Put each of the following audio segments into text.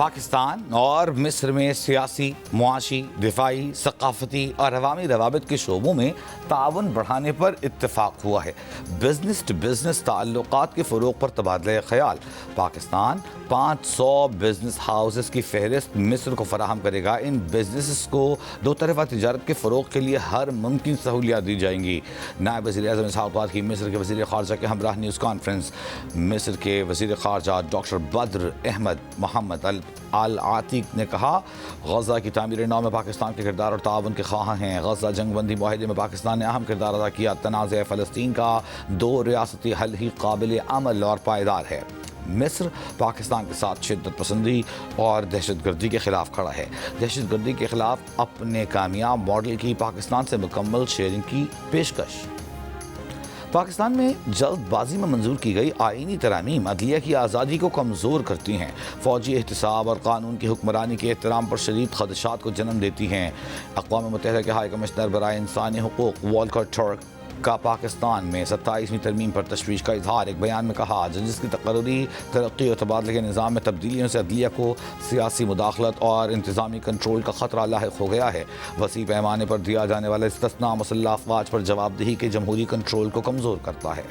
پاکستان اور مصر میں سیاسی، معاشی، دفاعی، ثقافتی اور عوامی روابط کے شعبوں میں تعاون بڑھانے پر اتفاق ہوا ہے۔ بزنس ٹو بزنس تعلقات کے فروغ پر تبادلہ خیال۔ پاکستان 500 بزنس ہاؤسز کی فہرست مصر کو فراہم کرے گا۔ ان بزنسز کو دو طرفہ تجارت کے فروغ کے لیے ہر ممکن سہولیات دی جائیں گی۔ نائب وزیر اعظم اسحاق ڈار کی مصر کے وزیر خارجہ کے ہمراہ نیوز کانفرنس۔ مصر کے وزیر خارجہ ڈاکٹر بدر احمد محمد العاتق نے کہا، غزہ کی تعمیر نو میں پاکستان کے کردار اور تعاون کے خواہاں ہیں۔ غزہ جنگ بندی معاہدے میں پاکستان نے اہم کردار ادا کیا۔ تنازع فلسطین کا دو ریاستی حل ہی قابل عمل اور پائیدار ہے۔ مصر پاکستان کے ساتھ شدت پسندی اور دہشت گردی کے خلاف کھڑا ہے۔ دہشت گردی کے خلاف اپنے کامیاب ماڈل کی پاکستان سے مکمل شیئرنگ کی پیشکش۔ پاکستان میں جلد بازی میں منظور کی گئی آئینی ترامیم عدلیہ کی آزادی کو کمزور کرتی ہیں، فوجی احتساب اور قانون کی حکمرانی کے احترام پر شدید خدشات کو جنم دیتی ہیں۔ اقوام متحدہ کے ہائی کمشنر برائے انسانی حقوق والکر ٹرک کا پاکستان میں 27ویں ترمیم پر تشویش کا اظہار۔ ایک بیان میں کہا، جس کی تقرری ترقی اور تبادلے کے نظام میں تبدیلیوں سے عدلیہ کو سیاسی مداخلت اور انتظامی کنٹرول کا خطرہ لاحق ہو گیا ہے۔ وسیع پیمانے پر دیا جانے والا استثناء مسلح افواج پر جواب دہی کے جمہوری کنٹرول کو کمزور کرتا ہے۔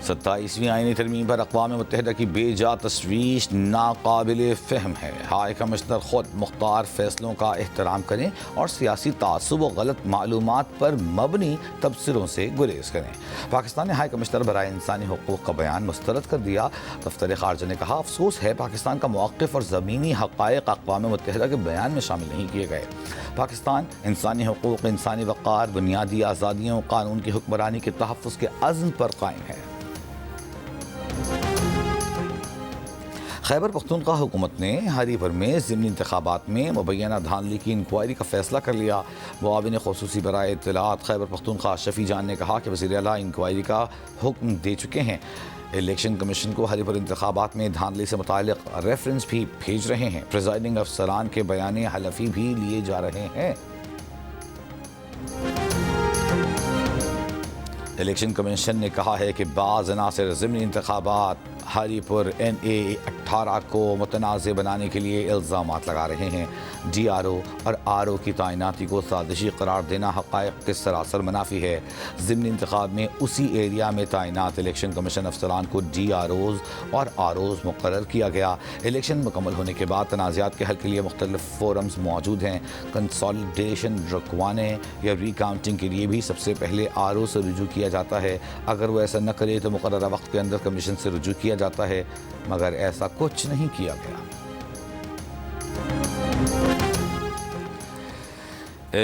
27ویں آئینی ترمیم پر اقوام متحدہ کی بے جا تشویش ناقابل فہم ہے۔ ہائی کمشنر خود مختار فیصلوں کا احترام کریں اور سیاسی تعصب و غلط معلومات پر مبنی تبصروں سے گریز کریں۔ پاکستان نے ہائی کمشنر برائے انسانی حقوق کا بیان مسترد کر دیا۔ دفتر خارجہ نے کہا، افسوس ہے پاکستان کا موقف اور زمینی حقائق اقوام متحدہ کے بیان میں شامل نہیں کیے گئے۔ پاکستان انسانی حقوق، انسانی وقار، بنیادی آزادیوں، قانون کی حکمرانی کے تحفظ کے عزم پر قائم ہے۔ خیبر پختونخوا حکومت نے ہری پور میں ضمنی انتخابات میں مبینہ دھاندلی کی انکوائری کا فیصلہ کر لیا۔ معاون خصوصی برائے اطلاعات خیبر پختونخوا شفیع جان نے کہا کہ وزیر اعلیٰ انکوائری کا حکم دے چکے ہیں۔ الیکشن کمیشن کو ہری پور انتخابات میں دھاندلی سے متعلق ریفرنس بھی بھیج رہے ہیں۔ پریزائڈنگ افسران کے بیان حلفی بھی لیے جا رہے ہیں۔ الیکشن کمیشن نے کہا ہے کہ بعض عناصر ضمنی انتخابات ہری پور NA-18 کو متنازع بنانے کے لیے الزامات لگا رہے ہیں۔ DRO اور RO کی تعیناتی کو سازشی قرار دینا حقائق کے سراسر منافی ہے۔ ضمنی انتخاب میں اسی ایریا میں تعینات الیکشن کمیشن افسران کو DROز اور ROز مقرر کیا گیا۔ الیکشن مکمل ہونے کے بعد تنازعات کے حل کے لیے مختلف فورمز موجود ہیں۔ کنسالیڈیشن رکوانے یا ری کاؤنٹنگ کے لیے بھی سب سے پہلے RO سے رجوع کیا جاتا ہے۔ اگر وہ ایسا نہ کرے تو مقررہ وقت کے اندر کمیشن سے رجوع کیا جاتا ہے، مگر ایسا کچھ نہیں کیا گیا۔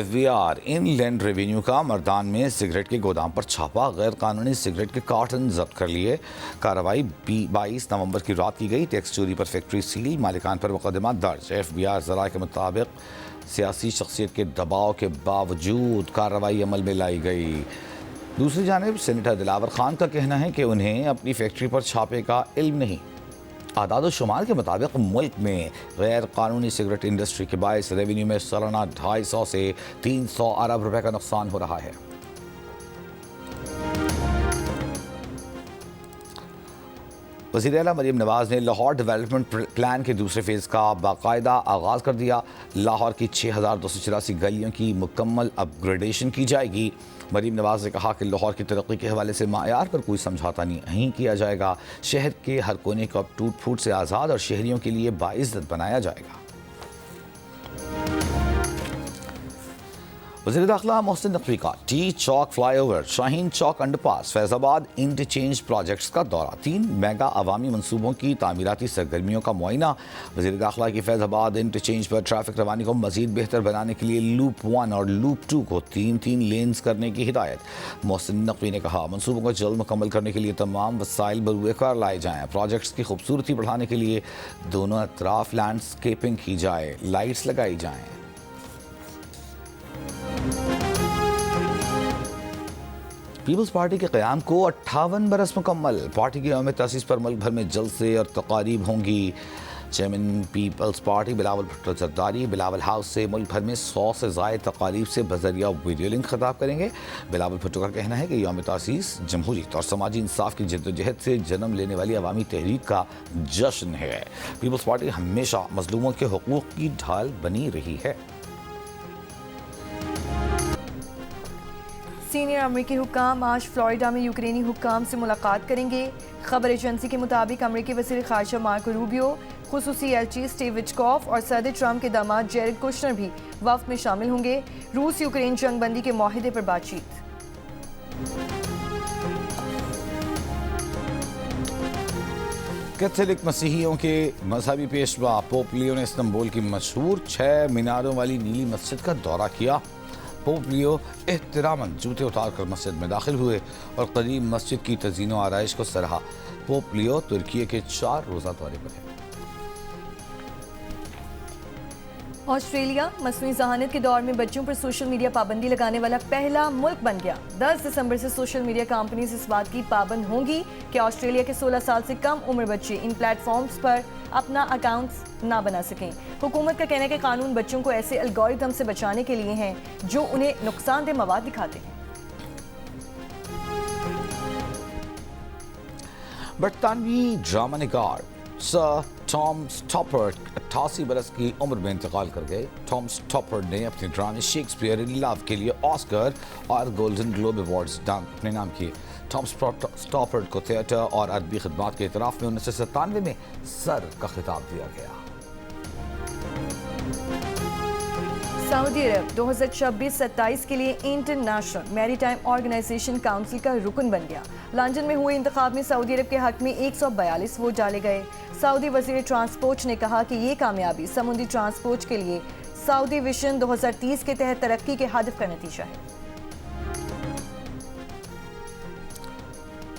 FBR ان لینڈ ریونیو کا مردان میں سگریٹ کے گودام پر چھاپا، غیر قانونی سگریٹ کے کارٹن ضبط کر لیے۔ کارروائی 22 نومبر کی رات کی گئی۔ ٹیکس چوری پر فیکٹری سیل، مالکان پر مقدمہ درج۔ FBR ذرائع کے مطابق سیاسی شخصیت کے دباؤ کے باوجود کارروائی عمل میں لائی گئی۔ دوسری جانب سینیٹر دلاور خان کا کہنا ہے کہ انہیں اپنی فیکٹری پر چھاپے کا علم نہیں۔ اعداد و شمار کے مطابق ملک میں غیر قانونی سگریٹ انڈسٹری کے باعث ریونیو میں سالانہ 250 سے 300 ارب روپے کا نقصان ہو رہا ہے۔ وزیر اعلیٰ مریم نواز نے لاہور ڈیولپمنٹ پلان کے دوسرے فیز کا باقاعدہ آغاز کر دیا۔ لاہور کی 6284 گلیوں کی مکمل اپ گریڈیشن کی جائے گی۔ مریم نواز نے کہا کہ لاہور کی ترقی کے حوالے سے معیار پر کوئی سمجھوتہ نہیں کیا جائے گا۔ شہر کے ہر کونے کو اب ٹوٹ پھوٹ سے آزاد اور شہریوں کے لیے باعزت بنایا جائے گا۔ وزیر داخلہ محسن نقوی کا ٹی چوک فلائی اوور، شاہین چوک انڈر پاس، فیض آباد انٹرچینج پروجیکٹس کا دورہ۔ 3 میگا عوامی منصوبوں کی تعمیراتی سرگرمیوں کا معائنہ۔ وزیر داخلہ کی فیض آباد انٹرچینج پر ٹریفک روانی کو مزید بہتر بنانے کے لیے لوپ 1 اور لوپ 2 کو 3 لینز کرنے کی ہدایت۔ محسن نقوی نے کہا، منصوبوں کو جلد مکمل کرنے کے لیے تمام وسائل بروئے کار لائے جائیں۔ پروجیکٹس کی خوبصورتی بڑھانے کے لیے دونوں اطراف لینڈسکیپنگ کی جائے، لائٹس لگائی جائیں۔ پیپلز پارٹی کے قیام کو 58 برس مکمل۔ پارٹی کی یوم تاسیس پر ملک بھر میں جلسے اور تقاریب ہوں گی۔ چیئرمین پیپلز پارٹی بلاول بھٹو زرداری بلاول ہاؤس سے ملک بھر میں 100 سے زائد تقاریب سے بذریعہ ویڈیو لنک خطاب کریں گے۔ بلاول بھٹو کا کہنا ہے کہ یوم تاسیس جمہوریت اور سماجی انصاف کی جدوجہد سے جنم لینے والی عوامی تحریک کا جشن ہے۔ پیپلز پارٹی ہمیشہ مظلوموں کے حقوق کی ڈھال بنی رہی ہے۔ سینئر امریکی حکام آج فلوریڈا میں یوکرینی حکام سے ملاقات کریں گے۔ خبر ایجنسی کے مطابق امریکی وزیر خارجہ مارکو روبیو، خصوصی ایلچی سٹیو وٹکوف اور صدر ٹرمپ کے داماد جیرڈ کوشنر بھی وفد میں شامل ہوں گے۔ روس یوکرین جنگ بندی کے معاہدے پر بات چیت۔ کیتھولک مسیحیوں کے مذہبی پیشوا پوپ لیو نے استنبول کی مشہور 6 میناروں والی نیلی مسجد کا دورہ کیا۔ پوپ لیو احتراماً جوتے اتار کر مسجد میں داخل ہوئے اور قدیم مسجد کی تزئین و آرائش کو سراہا۔ پوپ لیو ترکی کے 4 روزہ دورے پر ہیں۔ آسٹریلیا مصنوعی ذہانت کے دور میں بچوں پر سوشل میڈیا پابندی لگانے والا پہلا ملک بن گیا۔ 10 دسمبر سے سوشل میڈیا کمپنیز اس بات کی پابند ہوں گی کہ آسٹریلیا کے 16 سال سے کم عمر بچے ان پلیٹ فارمز پر اپنا اکاؤنٹس نہ بنا سکیں۔ حکومت کا کہنا ہے کہ قانون بچوں کو ایسے الگورتھم سے بچانے کے لیے ہیں جو انہیں نقصان دہ مواد دکھاتے ہیں۔ برطانوی ڈرامہ نگار سر ٹام اسٹاپرڈ 88 برس کی عمر میں انتقال کر گئے۔ ٹام اسٹاپرڈ نے اپنے ڈرامے شیکسپیئر ان لو کے لیے آسکر اور گولڈن گلوب ایوارڈز اپنے نام کیے۔ ٹام اسٹاپرڈ کو تھیٹر اور ادبی خدمات کے اعتراف میں 1997 میں سر کا خطاب دیا گیا۔ سعودی عرب 2026-27 کے لیے انٹرنیشنل میری ٹائم آرگنائزیشن کاؤنسل کا رکن بن گیا۔ لندن میں ہوئے انتخاب میں سعودی عرب کے حق میں 142 ووٹ ڈالے گئے۔ سعودی وزیر ٹرانسپورٹ نے کہا کہ یہ کامیابی سمندری ٹرانسپورٹ کے لیے سعودی ویژن 2030 کے تحت ترقی کے ہدف کا نتیجہ ہے۔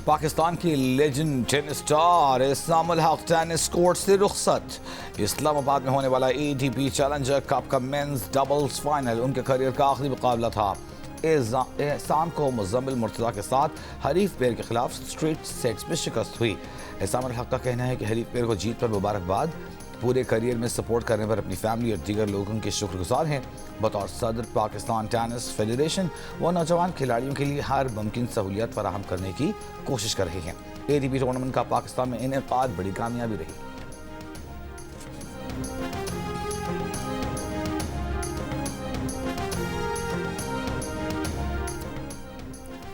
پاکستان کی لیجنڈ ٹینس سٹار اسام الحق ٹینس کورٹ سے رخصت۔ اسلام آباد میں ہونے والا ATP چیلنجر کپ کا مینز ڈبلز فائنل ان کے کیریئر کا آخری مقابلہ تھا۔ اسام کو مزمل مرتضیٰ کے ساتھ حریف پیر کے خلاف اسٹریٹ سیٹس میں شکست ہوئی۔ اسام الحق کا کہنا ہے کہ حریف پیر کو جیت پر مبارکباد، پورے کیریئر میں سپورٹ کرنے پر اپنی فیملی اور دیگر لوگوں کے شکر گزار ہیں۔ بطور صدر پاکستان ٹینس فیڈریشن وہ نوجوان کھلاڑیوں کے لیے ہر ممکن سہولیات فراہم کرنے کی کوشش کر رہے ہیں۔ ATP ٹورنامنٹ کا پاکستان میں انعقاد بڑی کامیابی رہی۔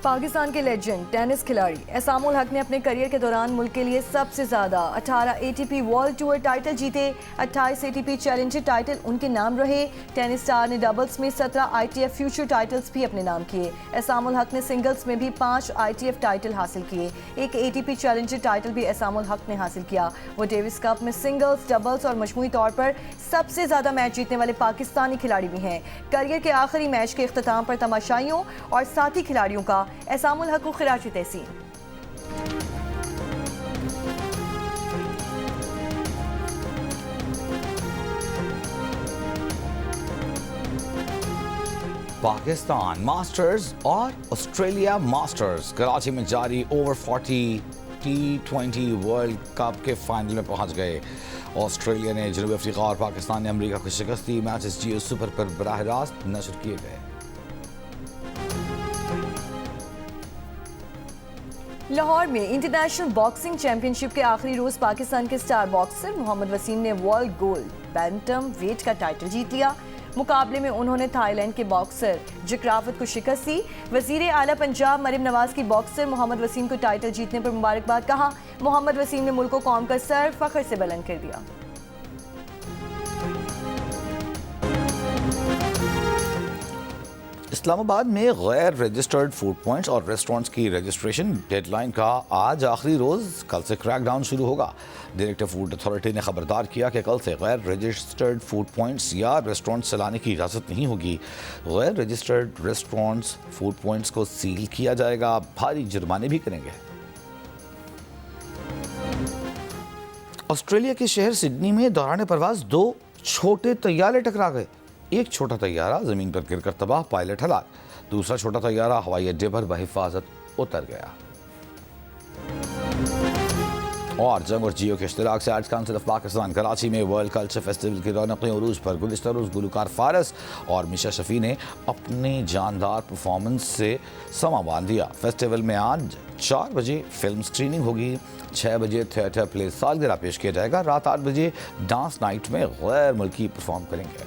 پاکستان کے لیجنڈ ٹینس کھلاڑی اسام الحق نے اپنے کیریئر کے دوران ملک کے لیے سب سے زیادہ 18 ATP ورلڈ ٹور ٹائٹل جیتے۔ 28 ATP چیلنجر ٹائٹل ان کے نام رہے۔ ٹینس سٹار نے ڈبلز میں 17 ITF فیوچر ٹائٹلز بھی اپنے نام کیے۔ اسام الحق نے سنگلز میں بھی 5 ITF ٹائٹل حاصل کیے۔ ایک ATP چیلنجر ٹائٹل بھی اسام الحق نے حاصل کیا۔ وہ ڈیوس کپ میں سنگلز، ڈبلز اور مجموعی طور پر سب سے زیادہ میچ جیتنے والے پاکستانی کھلاڑی بھی ہیں۔ کیریئر کے آخری میچ کے اختتام پر تماشائیوں اور ساتھی کھلاڑیوں کا اسام الحق کو خراج تحسین۔ پاکستان ماسٹرز اور آسٹریلیا ماسٹرز کراچی میں جاری اوور 40 T20 ورلڈ کپ کے فائنل میں پہنچ گئے۔ آسٹریلیا نے جنوبی افریقہ اور پاکستان نے امریکہ کو شکست دی۔ میچز جیو سپر پر براہ راست نشر کیے گئے۔ لاہور میں انٹرنیشنل باکسنگ چیمپئن شپ کے آخری روز پاکستان کے سٹار باکسر محمد وسیم نے ورلڈ گولڈ بینٹم ویٹ کا ٹائٹل جیت لیا۔ مقابلے میں انہوں نے تھائی لینڈ کے باکسر جکراوت کو شکست دی۔ وزیر اعلیٰ پنجاب مریم نواز کی باکسر محمد وسیم کو ٹائٹل جیتنے پر مبارکباد کہا۔ محمد وسیم نے ملک و قوم کا سر فخر سے بلند کر دیا۔ اسلام آباد میں غیر رجسٹرڈ فوڈ پوائنٹس اور ریسٹورنٹس کی رجسٹریشن ڈیڈ لائن کا آج آخری روز۔ کل سے کریک ڈاؤن شروع ہوگا۔ ڈائریکٹر فوڈ اتھارٹی نے خبردار کیا کہ کل سے غیر رجسٹرڈ فوڈ پوائنٹس یا ریسٹورنٹس چلانے کی اجازت نہیں ہوگی۔ غیر رجسٹرڈ ریسٹورنٹس فوڈ پوائنٹس کو سیل کیا جائے گا، بھاری جرمانے بھی کریں گے۔ آسٹریلیا کے شہر سڈنی میں دوران پرواز 2 چھوٹے طیارے ٹکرا گئے۔ ایک چھوٹا طیارہ زمین پر گر کر تباہ، پائلٹ ہلاک۔ دوسرا چھوٹا طیارہ ہوائی اڈے پر بحفاظت اتر گیا۔ اور جنگ اور جیو کے اشتراک سے arts council of Pakistan Karachi میں ورلڈ کلچر فیسٹیول کی رونقیں عروج پر. گزشتہ روز گلوکار فارس اور میشا شفیع نے اپنی جاندار پرفارمنس سے سما باندھ دیا. فیسٹیول میں آج 4 بجے فلم سکریننگ ہوگی, 6 بجے تھیٹر پلے سالگرہ پیش کیا جائے گا, رات 8 بجے ڈانس نائٹ میں غیر ملکی پرفارم کریں گے.